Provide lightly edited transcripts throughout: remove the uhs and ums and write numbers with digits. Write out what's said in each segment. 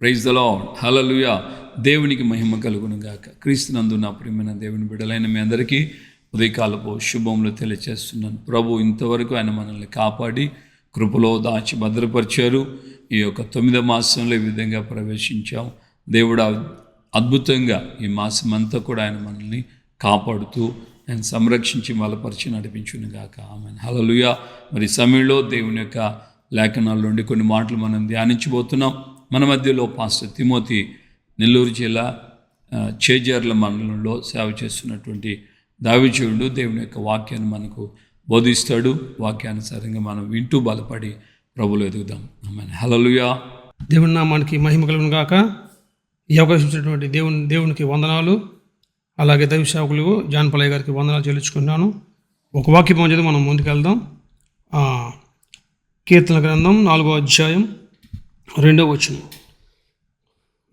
Praise the lord, హల్లెలూయా. దేవునికి మహిమ కలుగును గాక. క్రీస్తునందు నా ప్రియమైన దేవుని బిడ్డలైన మీ అందరికీ ఉదయకాలపు శుభములు తెలియజేస్తున్నాను. ప్రభు ఇంతవరకు ఆయన మనల్ని కాపాడి కృపలో దాచి భద్రపరిచారు. ఈ యొక్క 9వ మాసంలో ఈ విధంగా ప్రవేశించాం. దేవుడు అద్భుతంగా ఈ మాసం అంతా కూడా ఆయన మనల్ని కాపాడుతూ ఆయన సంరక్షించి బలపరిచి నడిపించును గాక. ఆమేన్, హల్లెలూయా. మరి సమయంలో దేవుని యొక్క లేఖనాల నుండి కొన్ని మాటలు మనం ధ్యానించబోతున్నాం. మన మధ్యలో పాస్టర్ తిమోతి నెల్లూరు జిల్లా చేజర్ల మండలంలో సేవ చేస్తున్నటువంటి దావీదుడు దేవుని యొక్క వాక్యాన్ని మనకు బోధిస్తాడు. వాక్యానుసారంగా మనం వింటూ బలపడి ప్రభువులో ఎదుగుదాం. ఆమేన్, హల్లెలూయా. దేవుని నామానికి మహిమ కలుగును గాక. ఈ అవకాశం ఇచ్చినటువంటి దేవునికి వందనాలు. అలాగే దైవ సేవకులు జాన్పల్లయ్య గారికి వందనాలు చెల్లించుకున్నాను. ఒక వాక్యం చదివి మనం ముందుకెళ్దాం. కీర్తన గ్రంథం 4వ అధ్యాయం 2వ వచనం.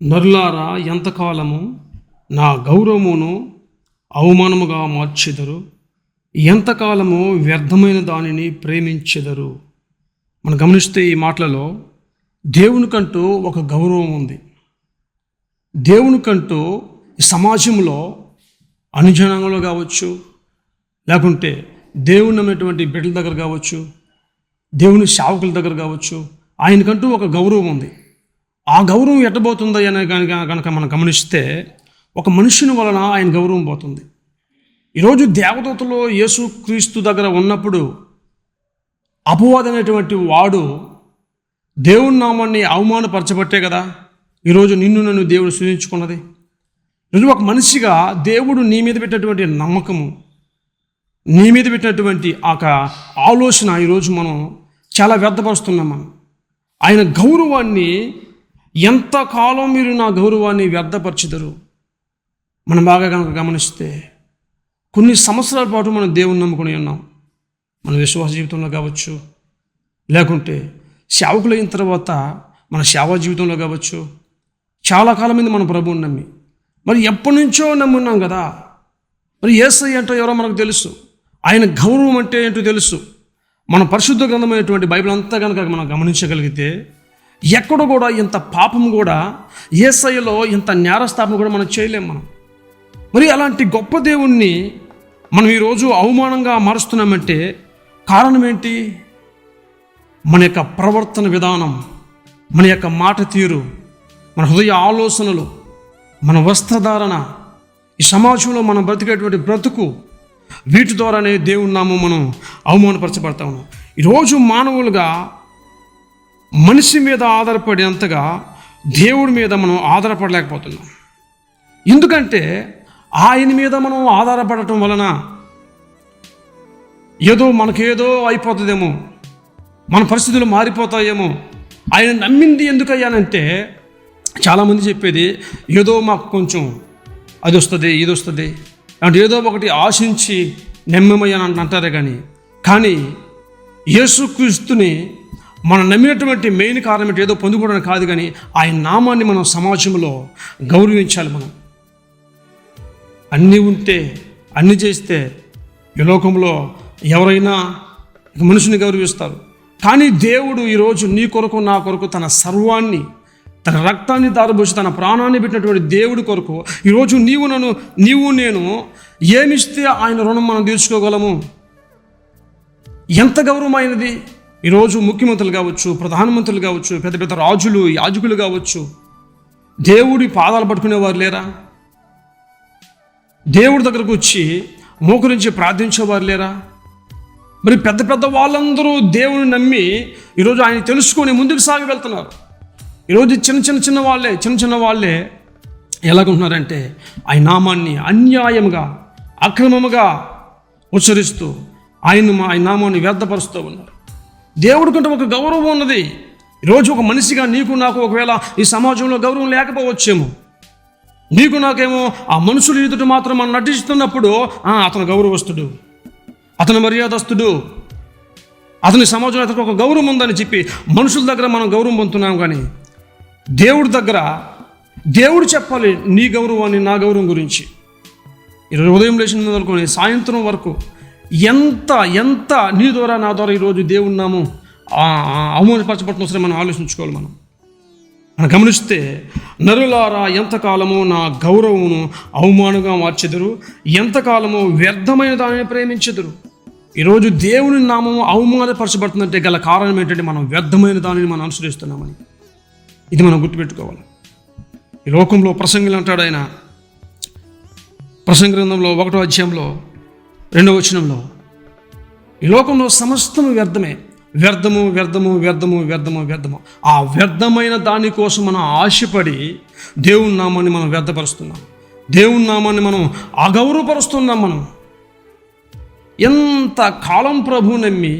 నరులారా, ఎంతకాలము నా గౌరవమును అవమానముగా మార్చెదరు, ఎంతకాలము వ్యర్థమైన దానిని ప్రేమించెదరు. మనం గమనిస్తే ఈ మాటలలో దేవునికంటూ ఒక గౌరవం ఉంది. దేవునికంటూ ఈ సమాజంలో అనుజనంలో కావచ్చు, లేకుంటే దేవుని నమ్మినటువంటి బిడ్డల దగ్గర కావచ్చు, దేవుని సేవకుల దగ్గర కావచ్చు, ఆయనకంటూ ఒక గౌరవం ఉంది. ఆ గౌరవం ఎట్టబోతుందో అని కనుక మనం గమనిస్తే ఒక మనుషుని వలన ఆయన గౌరవం పోతుంది. ఈరోజు దేవదూతలు యేసు క్రీస్తు దగ్గర ఉన్నప్పుడు అపవాది అనేటువంటి వాడు దేవుని నామాన్ని అవమానపరచబట్టే కదా ఈరోజు నన్ను దేవుడు సృజించుకున్నది. ఈరోజు ఒక మనిషిగా దేవుడు నీ మీద పెట్టినటువంటి నమ్మకము, నీ మీద పెట్టినటువంటి ఆ ఆలోచన ఈరోజు మనం చాలా వ్యర్థపరుస్తున్నాం. మనం ఆయన గౌరవాన్ని, ఎంతకాలం మీరు నా గౌరవాన్ని వ్యర్థపరచుదరు. మనం బాగా కనుక గమనిస్తే కొన్ని సంవత్సరాల పాటు మనం దేవుని నమ్ముకుని ఉన్నాం. మన విశ్వాస జీవితంలో కావచ్చు, లేకుంటే సేవకులైన తర్వాత మన సేవా జీవితంలో కావచ్చు, చాలా కాలం మీద మన ప్రభువుని నమ్మి మరి ఎప్పటి నుంచో నమ్మున్నాం కదా. మరి యేసయ్య అంటే ఎవరో మనకు తెలుసు, ఆయన గౌరవం అంటే ఏంటో తెలుసు. మన పరిశుద్ధ గ్రంథమైనటువంటి బైబిల్ అంతా కనుక మనం గమనించగలిగితే ఎక్కడ కూడా ఇంత పాపం కూడా, యేసయ్యలో ఇంత నేరస్థాపన కూడా మనం చేయలేం. మరి అలాంటి గొప్ప దేవుణ్ణి మనం ఈరోజు అవమానంగా మారుస్తున్నామంటే కారణం ఏంటి? మన యొక్క ప్రవర్తన విధానం, మన యొక్క మాట తీరు, మన హృదయ ఆలోచనలు, మన వస్త్రధారణ, ఈ సమాజంలో మనం బ్రతికేటువంటి బ్రతుకు, వీటి ద్వారానే దేవుని నామం మనం అవమానపరచబడతా ఉన్నాం. ఈరోజు మానవులుగా మనిషి మీద ఆధారపడినంతగా దేవుడి మీద మనం ఆధారపడలేకపోతున్నాం. ఎందుకంటే ఆయన మీద మనం ఆధారపడటం వలన మనకేదో అయిపోతుందేమో, మన పరిస్థితులు మారిపోతాయేమో. ఆయన నమ్మింది ఎందుకయ్యానంటే చాలామంది చెప్పేది ఏదో మాకు కొంచెం అది వస్తుంది, ఇది వస్తుంది అంటే ఏదో ఒకటి ఆశించి నమ్మమయ్యాని అంటారే కానీ యేసుక్రీస్తుని మనం నమ్మినటువంటి మెయిన్ కారణం ఏంటి? ఏదో పొందుకోవడానికి కాదు, కానీ ఆయన నామాన్ని మనం సమాజంలో గౌరవించాలి. మనం అన్నీ ఉంటే, అన్నీ చేస్తే ఈ లోకంలో ఎవరైనా మనుషుని గౌరవిస్తారు. కానీ దేవుడు ఈరోజు నీ కొరకు, నా కొరకు తన సర్వాన్ని, తన రక్తాన్ని దారబోసి తన ప్రాణాన్ని పెట్టినటువంటి దేవుడి కొరకు ఈరోజు నీవు నేను ఏమిస్తే ఆయన రుణం మనం తీర్చుకోగలము? ఎంత గౌరవమైనది! ఈరోజు ముఖ్యమంత్రులు కావచ్చు, ప్రధానమంత్రులు కావచ్చు, పెద్ద పెద్ద రాజులు, యాజకులు కావచ్చు, దేవుడి పాదాలు పట్టుకునేవారు లేరా? దేవుడి దగ్గరకు వచ్చి మోకరించి ప్రార్థించేవారు లేరా? మరి పెద్ద పెద్ద వాళ్ళందరూ దేవుని నమ్మి ఈరోజు ఆయన తెలుసుకొని ముందుకు సాగి వెళ్తున్నారు. ఈరోజు చిన్న వాళ్ళే ఎలాగుంటున్నారంటే ఆయన నామాన్ని అన్యాయంగా, అక్రమముగా ఉచ్చరిస్తూ ఆయన నామాన్ని వ్యర్థపరుస్తూ ఉన్నారు. దేవుడి కంటే ఒక గౌరవం ఉన్నది. ఈరోజు ఒక మనిషిగా నీకు నాకు ఒకవేళ ఈ సమాజంలో గౌరవం లేకపోవచ్చేమో. నీకు నాకేమో ఆ మనుషులు ఎదుట మాత్రం మనం నటిస్తున్నప్పుడు అతను గౌరవస్తుడు, అతను మర్యాదస్తుడు, అతని సమాజంలో అతనికి ఒక గౌరవం ఉందని చెప్పి మనుషుల దగ్గర మనం గౌరవం పొందుతున్నాం. కానీ దేవుడి దగ్గర దేవుడు చెప్పాలి నీ గౌరవాన్ని, నా గౌరవం గురించి. ఈరోజు ఉదయం లేచిన వరకు సాయంత్రం వరకు ఎంత నీ ద్వారా, నా ద్వారా ఈరోజు దేవుని నామం అవమానపరచబడుతున్నా సరే మనం ఆలోచించుకోవాలి. మనం మనం గమనిస్తే, నరులారా ఎంతకాలము నా గౌరవమును అవమానంగా మార్చెదరు, ఎంతకాలము వ్యర్థమైన దానిని ప్రేమించెదరు. ఈరోజు దేవుని నామము అవమానపరచబడుతుందంటే గల కారణం ఏంటంటే మనం వ్యర్థమైన దానిని మనం అనుసరిస్తున్నామని. ఇది మనం గుర్తుపెట్టుకోవాలి. ఈ లోకంలో ప్రసంగులు అంటాడు ఆయన, ప్రసంగ గ్రంథంలో 1వ అధ్యాయంలో 2వ వచనంలో, ఈ లోకంలో సమస్తము వ్యర్థమే, వ్యర్థము వ్యర్థము వ్యర్థము వ్యర్థము వ్యర్థము. ఆ వ్యర్థమైన దానికోసం మనం ఆశపడి దేవుని నామాన్ని మనం వ్యర్థపరుస్తున్నాం, దేవుని నామాన్ని మనం అగౌరవపరుస్తున్నాం. మనం ఎంత కాలం ప్రభువు నమ్మి,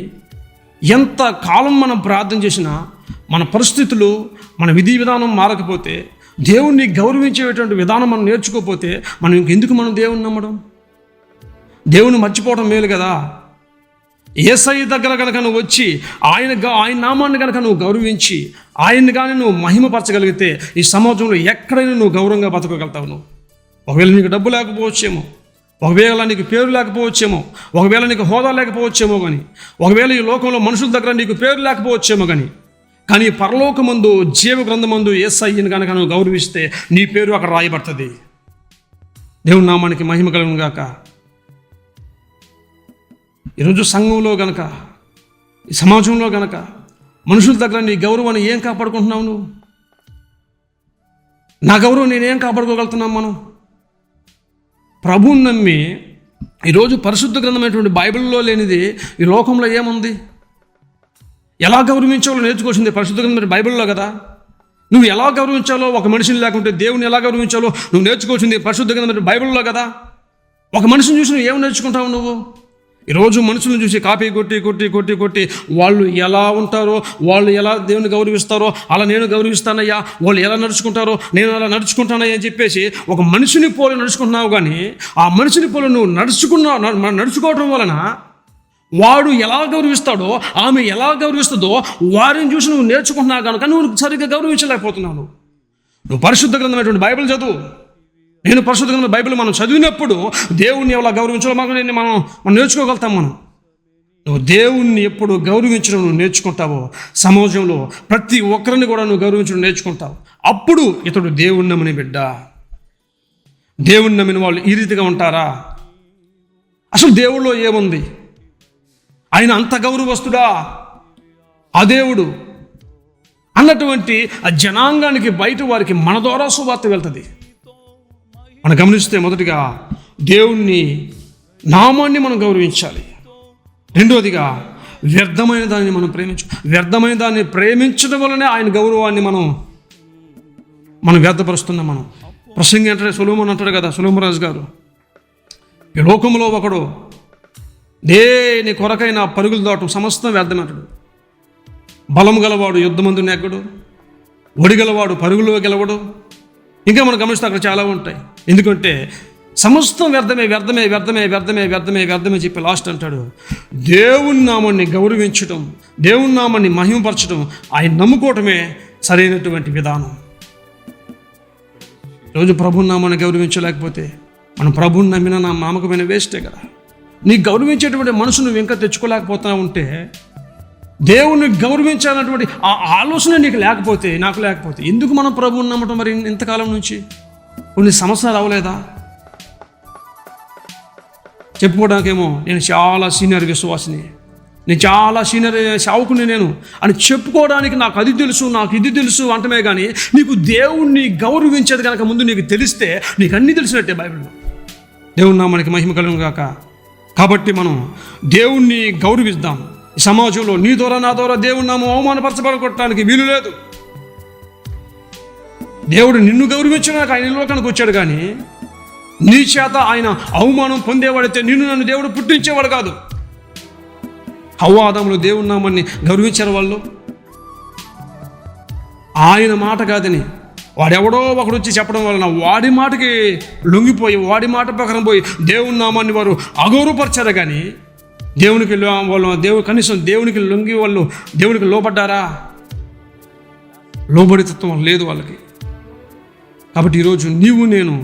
ఎంత కాలం మనం ప్రార్థన చేసినా మన పరిస్థితులు, మన విధి విధానం మారకపోతే, దేవుణ్ణి గౌరవించేటువంటి విధానం మనం నేర్చుకోకపోతే మనం ఇంకెందుకు మనం దేవుని నమ్మడం? దేవుని మర్చిపోవడం మేలు కదా. యేసయ్య దగ్గర కనుక నువ్వు వచ్చి ఆయన నామాన్ని కనుక నువ్వు గౌరవించి ఆయన్ని కానీ నువ్వు మహిమపరచగలిగితే ఈ సమాజంలో ఎక్కడైనా నువ్వు గౌరవంగా బతకగలుగుతావు. నువ్వు ఒకవేళ నీకు డబ్బు లేకపోవచ్చేమో, ఒకవేళ నీకు పేరు లేకపోవచ్చేమో, ఒకవేళ నీకు హోదా లేకపోవచ్చేమో, కానీ ఒకవేళ ఈ లోకంలో మనుషుల దగ్గర నీకు పేరు లేకపోవచ్చేమో, కానీ పరలోకమందు జీవ గ్రంథమందు యేసయ్యను కనుక నువ్వు గౌరవిస్తే నీ పేరు అక్కడ రాయబడుతుంది. దేవుని నామానికి మహిమ కలుగును గాక. ఈరోజు సంఘంలో గనక, ఈ సమాజంలో గనక మనుషుల దగ్గర నీ గౌరవాన్ని ఏం కాపాడుకుంటున్నావు? నువ్వు నా గౌరవం నేనేం కాపాడుకోగలుగుతున్నాం? మనం ప్రభువుని నమ్మి ఈరోజు పరిశుద్ధ గ్రంథమైనటువంటి బైబిల్లో లేనిది ఈ లోకంలో ఏముంది? ఎలా గౌరవించాలో నేర్చుకోవాల్సింది పరిశుద్ధ గ్రంథం బైబిల్లో కదా. నువ్వు ఎలా గౌరవించాలో, ఒక మనిషిని లేకుంటే దేవుని ఎలా గౌరవించాలో నువ్వు నేర్చుకోవాల్సింది పరిశుద్ధ గ్రంథం బైబిల్లో కదా. ఒక మనిషిని చూసి నువ్వు ఏం నేర్చుకుంటావు? నువ్వు ఈరోజు మనుషులను చూసి కాపీ కొట్టి కొట్టి కొట్టి కొట్టి వాళ్ళు ఎలా ఉంటారో, వాళ్ళు ఎలా దేవుని గౌరవిస్తారో అలా నేను గౌరవిస్తానయ్యా, వాళ్ళు ఎలా నడుచుకుంటారో నేను అలా నడుచుకుంటానయ్యా అని చెప్పేసి ఒక మనిషిని పోలి నడుచుకుంటున్నావు. కానీ ఆ మనిషిని పోలి నువ్వు నడుచుకోవడం వలన వాడు ఎలా గౌరవిస్తాడో, ఆమె ఎలా గౌరవిస్తుందో వారిని చూసి నువ్వు నేర్చుకుంటున్నావు కనుక నువ్వు సరిగ్గా గౌరవించలేకపోతున్నావు. నువ్వు పరిశుద్ధ గ్రంథమైనటువంటి బైబిల్ చదువు. నేను పరిశుద్ధ గ్రంథం బైబిల్ మనం చదివినప్పుడు దేవుణ్ణి ఎలా గౌరవించాలో మనం నేర్చుకోగలుగుతాం. నువ్వు దేవుణ్ణి ఎప్పుడు గౌరవించడం నువ్వు నేర్చుకుంటావో సమాజంలో ప్రతి ఒక్కరిని కూడా నువ్వు గౌరవించడం నేర్చుకుంటావు. అప్పుడు ఇతడు దేవుణ్ణి నమ్మని బిడ్డ. దేవుణ్ణి నమ్మిన వాళ్ళు ఈ రీతిగా ఉంటారా? అసలు దేవుళ్ళో ఏముంది? ఆయన అంత గౌరవస్తుడా ఆ దేవుడు అన్నటువంటి ఆ జనాంగానికి బయట వారికి మన ద్వారా సువార్త వెళ్తుంది. మనం గమనిస్తే మొదటిగా దేవుణ్ణి నామాన్ని మనం గౌరవించాలి. రెండవదిగా వ్యర్థమైన దాన్ని మనం వ్యర్థమైన దాన్ని ప్రేమించడం వల్లనే ఆయన గౌరవాన్ని మనం వ్యర్థపరుస్తున్నాం. మనం ప్రసంగి అంటే సొలొమోను అంటాడు కదా, సొలొమోను రాజు గారు, ఈ లోకంలో ఒకడు దేని కొరకైన పరుగులు దాటు సమస్తం వ్యర్థమంటాడు. బలం గలవాడు యుద్ధమందు నెగ్గడు, ఒడిగలవాడు పరుగులో గెలవడు. ఇంకా మనం గమనిస్తే అక్కడ చాలా ఉంటాయి. ఎందుకంటే సమస్తం వ్యర్థమే వ్యర్థమే వ్యర్థమే వ్యర్థమే వ్యర్థమే వ్యర్థమే చెప్పి లాస్ట్ అంటాడు దేవుని నామాన్ని గౌరవించడం, దేవుని నామాన్ని మహిమపరచడం, ఆయన నమ్ముకోవటమే సరైనటువంటి విధానం. రోజు ప్రభుని నామాన్ని గౌరవించలేకపోతే మనం ప్రభుని నమ్మిన నా నామకమైన వేస్టే కదా. నీకు గౌరవించేటువంటి మనసు నువ్వు ఇంకా తెచ్చుకోలేకపోతా ఉంటే, దేవుణ్ణి గౌరవించాలన్నటువంటి ఆ ఆలోచన నీకు లేకపోతే, నాకు లేకపోతే ఎందుకు మనం ప్రభువుని నమ్మటం? మరి ఇంతకాలం నుంచి కొన్ని సంవత్సరాలు అవ్వలేదా? చెప్పుకోవడానికేమో నేను చాలా సీనియర్ విశ్వాసిని, నేను చాలా సీనియర్ సేవకుని నేను అని చెప్పుకోవడానికి నాకు అది తెలుసు, నాకు ఇది తెలుసు అంటమే. కానీ నీకు దేవుణ్ణి గౌరవించేది కనుక ముందు నీకు తెలిస్తే నీకు అన్నీ తెలిసినట్టే బైబిల్లో. దేవుని నామానికి మహిమ కలుగును గాక. కాబట్టి మనం దేవుణ్ణి గౌరవిద్దాం. ఈ సమాజంలో నీ ద్వారా నా ద్వారా దేవుని నామం అవమానపరచబడగొట్టడానికి వీలు లేదు. దేవుడు నిన్ను గౌరవించడానికి ఆయన లోకానికి వచ్చాడు. కానీ నీ చేత ఆయన అవమానం పొందేవాడైతే నన్ను దేవుడు పుట్టించేవాడు కాదు. హవ్వ ఆదాములు దేవుని నామాన్ని గౌరవించారు. వాళ్ళు ఆయన మాట కాదని వాడెవడో ఒకడు వచ్చి చెప్పడం వలన వాడి మాటకి లొంగిపోయి, వాడి మాట ప్రకారం పోయి దేవుని నామాన్ని వారు అగౌరవపరిచారు. కానీ దేవునికి వాళ్ళు కనీసం దేవునికి లొంగి వాళ్ళు దేవునికి లోబడ్డారా? లోబడితత్వం లేదు వాళ్ళకి. కాబట్టి ఈరోజు నీవు నేను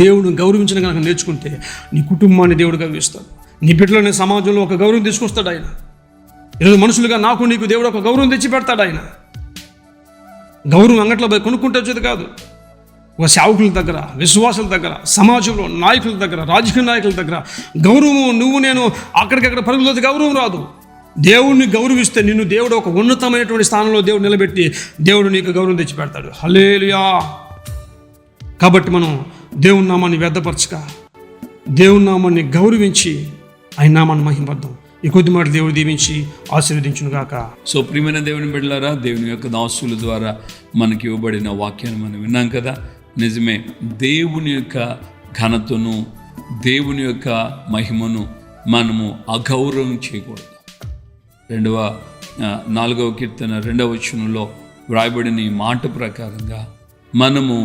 దేవుని గౌరవించిన కనుక నేర్చుకుంటే నీ కుటుంబాన్ని దేవుడు గౌరవిస్తాడు. నీ బిడ్డలోని సమాజంలో ఒక గౌరవం తీసుకొస్తాడు ఆయన. ఈరోజు మనుషులుగా నాకు నీకు దేవుడు ఒక గౌరవం తెచ్చి పెడతాడు ఆయన. గౌరవం అంగట్లో పోయి కొనుక్కుంటే వచ్చేది కాదు. ఒక సేవకుల దగ్గర, విశ్వాసుల దగ్గర, సమాజంలో నాయకుల దగ్గర, రాజకీయ నాయకుల దగ్గర గౌరవం, నువ్వు నేను అక్కడికక్కడ పరుగులతో గౌరవం రాదు. దేవుణ్ణి గౌరవిస్తే నిన్ను దేవుడు ఒక ఉన్నతమైనటువంటి స్థానంలో దేవుడు నిలబెట్టి దేవుడు నీకు గౌరవం తెచ్చిపెడతాడు. హల్లెలూయా. కాబట్టి మనం దేవుని నామాన్ని వ్యర్థపరచక దేవుని నామాన్ని గౌరవించి ఆయన నామాన్ని మహిమపడదాం. ఈ కొద్ది మాట దేవుడు దీవించి ఆశీర్వదించును గాక. సో ప్రియమైన దేవుని బిడ్డలారా, దేవుని యొక్క దాసుల ద్వారా మనకి ఇవ్వబడిన వాక్యాన్ని మనం విన్నాం కదా. నిజమే, దేవుని యొక్క ఘనతను, దేవుని యొక్క మహిమను మనము అగౌరవం చేయకూడదు. 4వ కీర్తన 2వ వచనంలో వ్రాయబడిన ఈ మాట ప్రకారంగా మనము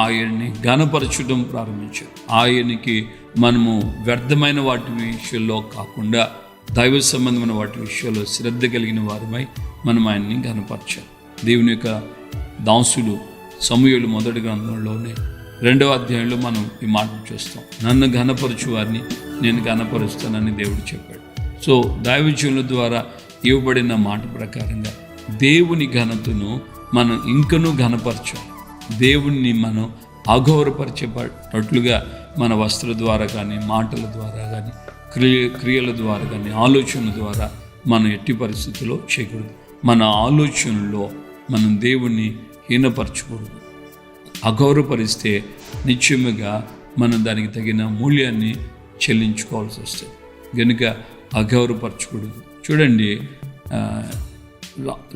ఆయన్ని ఘనపరచడం ప్రారంభించాం. ఆయనకి మనము వ్యర్థమైన వాటి విషయంలో కాకుండా దైవ సంబంధమైన వాటి విషయంలో శ్రద్ధ కలిగిన వారమై మనం ఆయన్ని ఘనపరచాలి. దేవుని యొక్క దాసుడు సమూయేలు మొదటి గ్రంథంలోనే 2వ అధ్యాయంలో మనం ఈ మాట చూస్తాం. నన్ను ఘనపరచు వారిని నేను ఘనపరుస్తానని దేవుడు చెప్పాడు. సో దైవజనుల ద్వారా ఇవ్వబడిన మాట ప్రకారంగా దేవుని ఘనతను మనం ఇంకనూ ఘనపరచాలి. దేవుణ్ణి మనం అగౌరవపరిచేటట్లుగా మన వస్త్ర ద్వారా కానీ, మాటల ద్వారా కానీ, క్రియల ద్వారా కానీ, ఆలోచనల ద్వారా మనం ఎట్టి పరిస్థితుల్లో చేయకూడదు. మన ఆలోచనలో మనం దేవుణ్ణి హీనపరచకూడదు. అగౌరవపరిస్తే నిశ్చయముగా మనం దానికి తగిన మూల్యాన్ని చెల్లించుకోవాల్సి వస్తుంది. కనుక అగౌరవపరచకూడదు. చూడండి,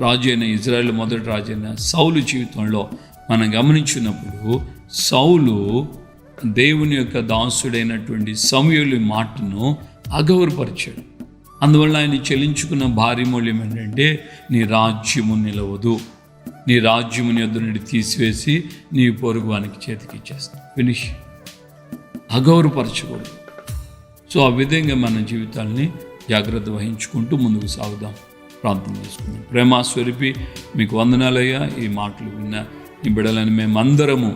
రాజు అయిన ఇజ్రాయెల్ మొదటి రాజు అయిన సౌలు జీవితంలో మనం గమనించినప్పుడు సౌలు దేవుని యొక్క దాసుడైనటువంటి సమూయేలు మాటను అగౌరవపరిచాడు. అందువల్ల ఆయన చెల్లించుకున్న భారీ మూల్యం ఏంటంటే, నీ రాజ్యము నిలవదు, నీ రాజ్యము నీ యొద్ద నుండి తీసివేసి నీ పొరుగు వానికి చేతికి ఇచ్చేస్తాను. ఫినిష్. అగౌరవపరచకూడదు. సో ఆ విధంగా మన జీవితాన్ని జాగ్రత్త వహించుకుంటూ ముందుకు సాగుదాం. ప్రార్థన చేసుకుందాం. ప్రేమాస్వరూపి మీకు వందనాలయ్యా. ఈ మాటలు విన్న ఈ బిడ్డలని మేమందరము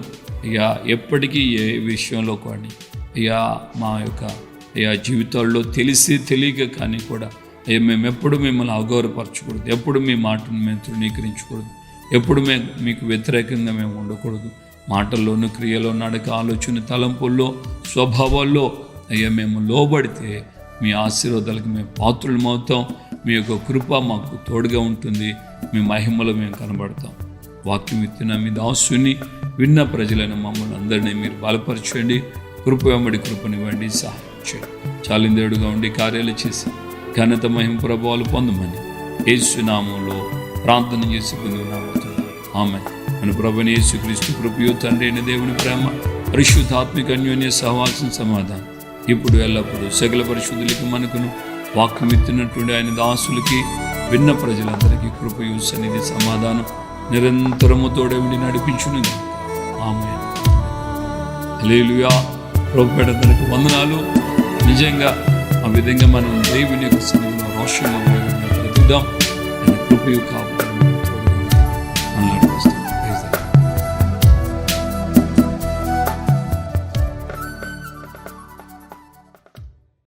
అయ్యా ఎప్పటికీ ఏ విషయంలో కానీ అయ్యా మా యొక్క అయ్యా జీవితాల్లో తెలిసి తెలియక కానీ కూడా అయ్యా మేము ఎప్పుడు మిమ్మల్ని అగౌరవపరచకూడదు, ఎప్పుడు మీ మాటను మేము తృణీకరించకూడదు, ఎప్పుడు మీకు వ్యతిరేకంగా మేము ఉండకూడదు. మాటల్లోనూ, క్రియలో, నడక, ఆలోచన, తలంపుల్లో, స్వభావాల్లో అయ్యా మేము లోబడితే మీ ఆశీర్వాదాలకు మేము పాత్రులమవుతాం. మీ యొక్క కృప మాకు తోడుగా ఉంటుంది. మీ మహిమలో మేము కనబడతాం. వాక్యం ఇచ్చిన మీ దాసుని విన్న ప్రజలైన మమ్మల్ని అందరినీ మీరు బలపరచండి. కృప వెంబడి కృపనివ్వండి, సహాయం చేయండి. చాలిందేడుగా ఉండి కార్యాలు చేసి ఘనత, మహిమ, ప్రభావాలు పొందమని యేసు నామంలో ప్రార్థన చేసి పొందుతున్నాము. ఆమేన్. మన ప్రభువైన యేసుక్రీస్తు కృపయు, తండ్రి అయిన దేవుని ప్రేమ, పరిశుద్ధాత్మిక అన్యోన్య సహవాసం, సమాధానం ఇప్పుడు ఎల్లప్పుడూ సకల పరిశుద్ధులకి మనకును వాక్యం ఇస్తున్నటువంటి ఆయన దాసులకి విన్న ప్రజలందరికీ కృపయు, సన్నిధి, సమాధానం నిరంతరము తోడే ఉండి నడిపించును. ఆమేన్. హల్లెలూయా. ప్రభువుకి వందనాలు. నిజంగా ఆ విధంగా మనం దేవుని యొక్క సన్నిధిలో రోషంగా బ్రతుకుదాం. ఆయన కృపయు కావాలి.